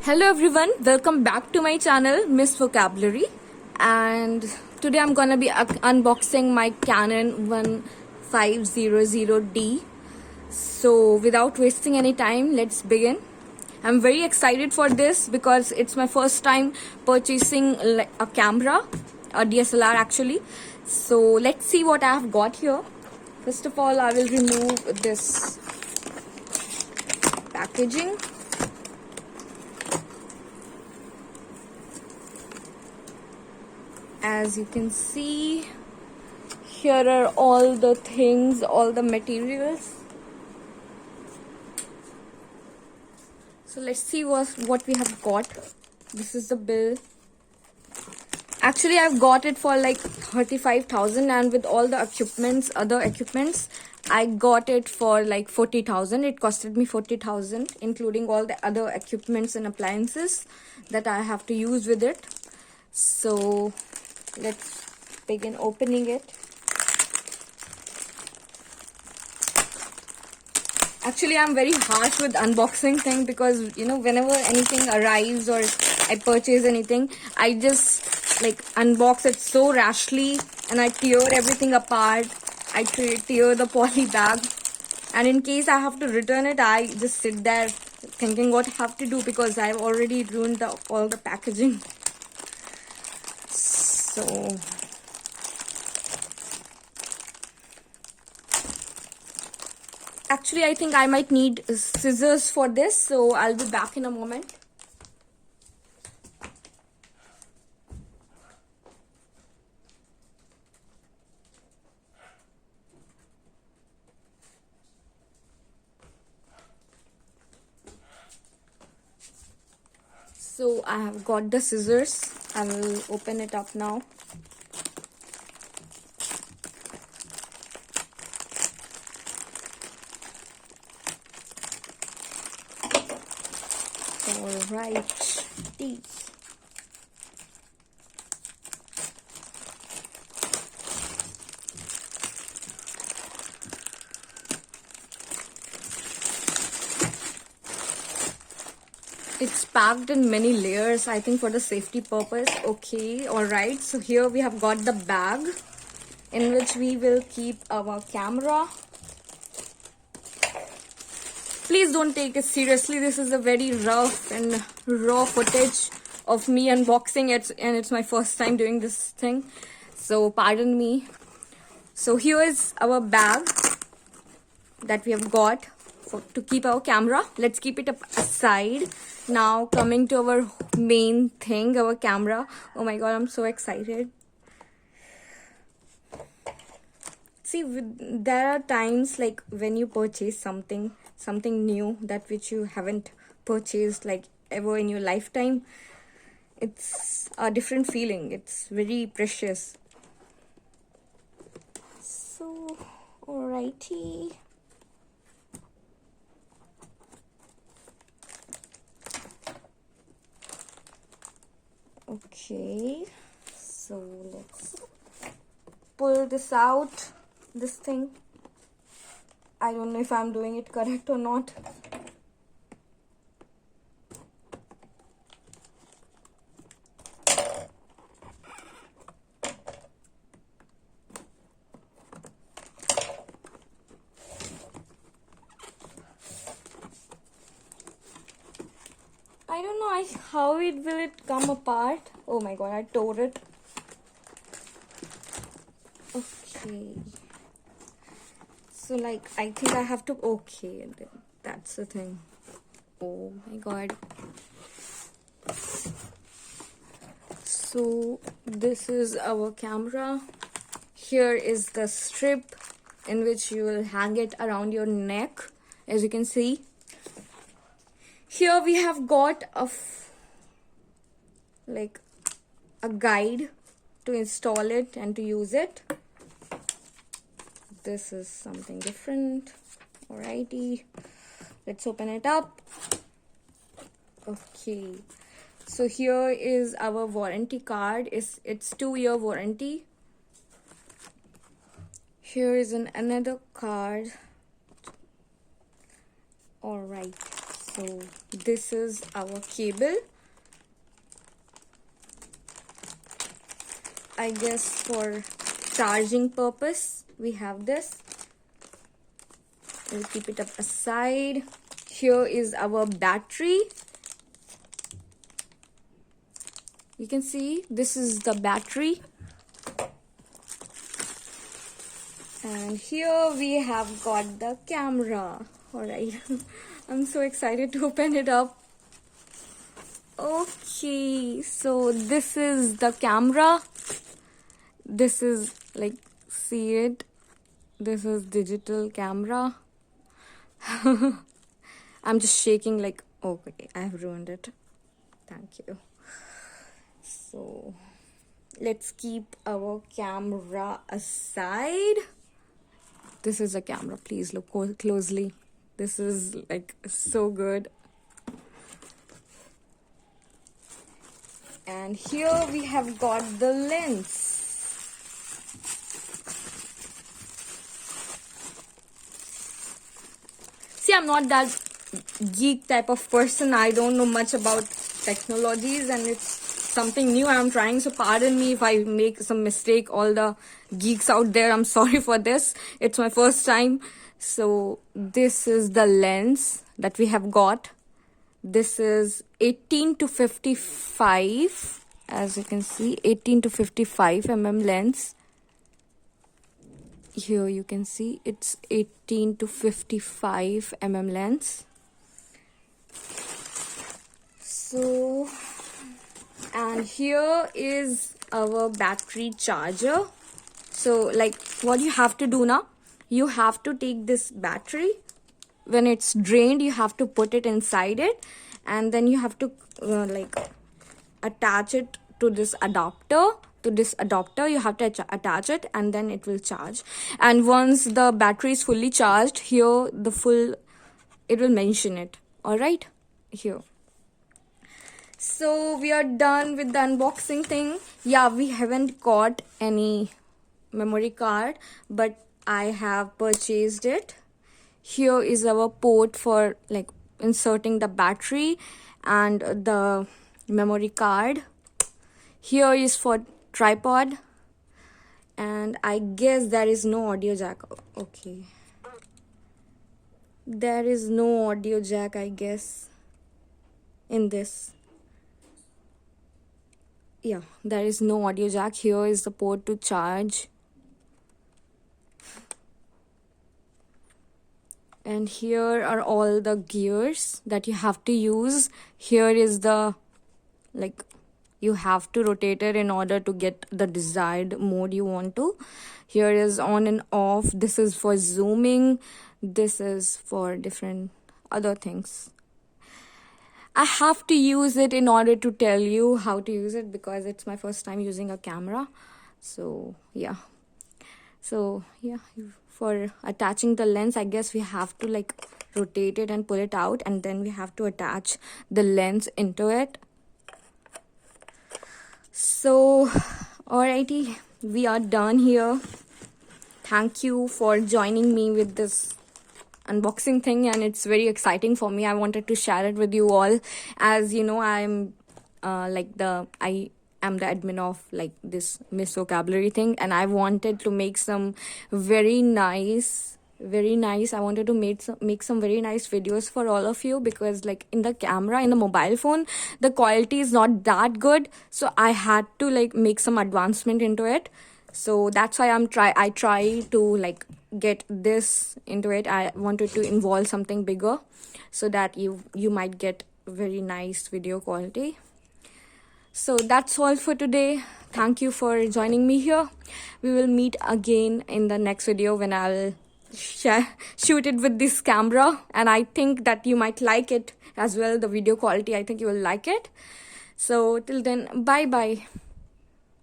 Hello everyone, welcome back to my channel Miss Vocabulary, and today I'm gonna be unboxing my Canon 1500D. So without wasting any time, let's begin. I'm very excited for this because it's my first time purchasing a camera, a DSLR actually. So let's see what I have got here. First of all, I will remove this packaging. As you can see, here are all the things, all the materials. So let's see what we have got. This is the bill. Actually, I've got it for like 35,000, and with all the other equipments, I got it for like 40,000. It costed me 40,000, including all the other equipments and appliances that I have to use with it. So let's begin opening it. Actually, I'm very harsh with unboxing thing because, you know, whenever anything arrives or I purchase anything, I just like unbox it so rashly and I tear everything apart. I tear the poly bag, and in case I have to return it, I just sit there thinking what I have to do because I've already ruined all the packaging. So actually, I think I might need scissors for this, so I'll be back in a moment. So I have got the scissors. I will open it up now. Alright, these. It's packed in many layers, I think for the safety purpose. Okay, alright. So here we have got the bag in which we will keep our camera. Please don't take it seriously. This is a very rough and raw footage of me unboxing it, and it's my first time doing this thing. So pardon me. So here is our bag that we have got to keep our camera. Let's keep it aside. Now coming to our main thing, our camera. Oh my god, I'm so excited. See, there are times like when you purchase something new, that which you haven't purchased like ever in your lifetime. It's a different feeling. It's very precious. So alrighty. Okay, so let's pull this out, this thing. I don't know if I'm doing it correct or not. I don't know how will it come apart. Oh my god, I tore it. Okay. So like, I think I have to, okay, that's the thing. Oh my god. So this is our camera. Here is the strip in which you will hang it around your neck, as you can see. Here we have got like a guide to install it and to use it. This is something different. Alrighty, let's open it up. Okay, so here is our warranty card. It's 2-year warranty. Here is another card. Alright, So this is our cable. I guess for charging purpose we have this. We'll keep it up aside. Here is our battery. You can see this is the battery. And here we have got the camera. Alright, I'm so excited to open it up. Okay, so this is the camera. This is like, see it? This is digital camera. I'm just shaking like, okay, I have ruined it. Thank you. So let's keep our camera aside. This is a camera. Please look closely. This is like so good. And here we have got the lens. See, I'm not that geek type of person. I don't know much about technologies and it's something new I'm trying. So pardon me if I make some mistake. All the geeks out there, I'm sorry for this. It's my first time. So this is the lens that we have got. This is 18 to 55. As you can see, 18 to 55 mm lens. Here you can see it's 18 to 55 mm lens. So, and here is our battery charger. So like what you have to do now, you have to take this battery. When it's drained, you have to put it inside it, and then you have to like attach it to this adapter. You have to attach it, and then it will charge. And once the battery is fully charged, here it will mention it. All right, here. So we are done with the unboxing thing. Yeah, we haven't got any memory card, but I have purchased it. Here is our port for like inserting the battery and the memory card. Here is for tripod, and I guess there is no audio jack. Okay, there is no audio jack, I guess, in this. Yeah, there is no audio jack. Here is the port to charge. And here are all the gears that you have to use. Here is the, like, you have to rotate it in order to get the desired mode you want to. Here is on and off. This is for zooming. This is for different other things. I have to use it in order to tell you how to use it because it's my first time using a camera. So yeah. So yeah, for attaching the lens, I guess we have to like rotate it and pull it out, and then we have to attach the lens into it. So alrighty, we are done here. Thank you for joining me with this unboxing thing, and it's very exciting for me. I wanted to share it with you all. As you know, I'm I am the admin of like this Miss Vocabulary thing, and I wanted to make some very nice I wanted to make some very nice videos for all of you, because like in the camera, in the mobile phone, the quality is not that good, so I had to like make some advancement into it. So that's why I try to like get this into it. I wanted to involve something bigger so that you might get very nice video quality. So that's all for today. Thank you for joining me here. We will meet again in the next video when I'll shoot it with this camera, and I think that you might like it as well. The video quality, I think you will like it. So till then, bye bye.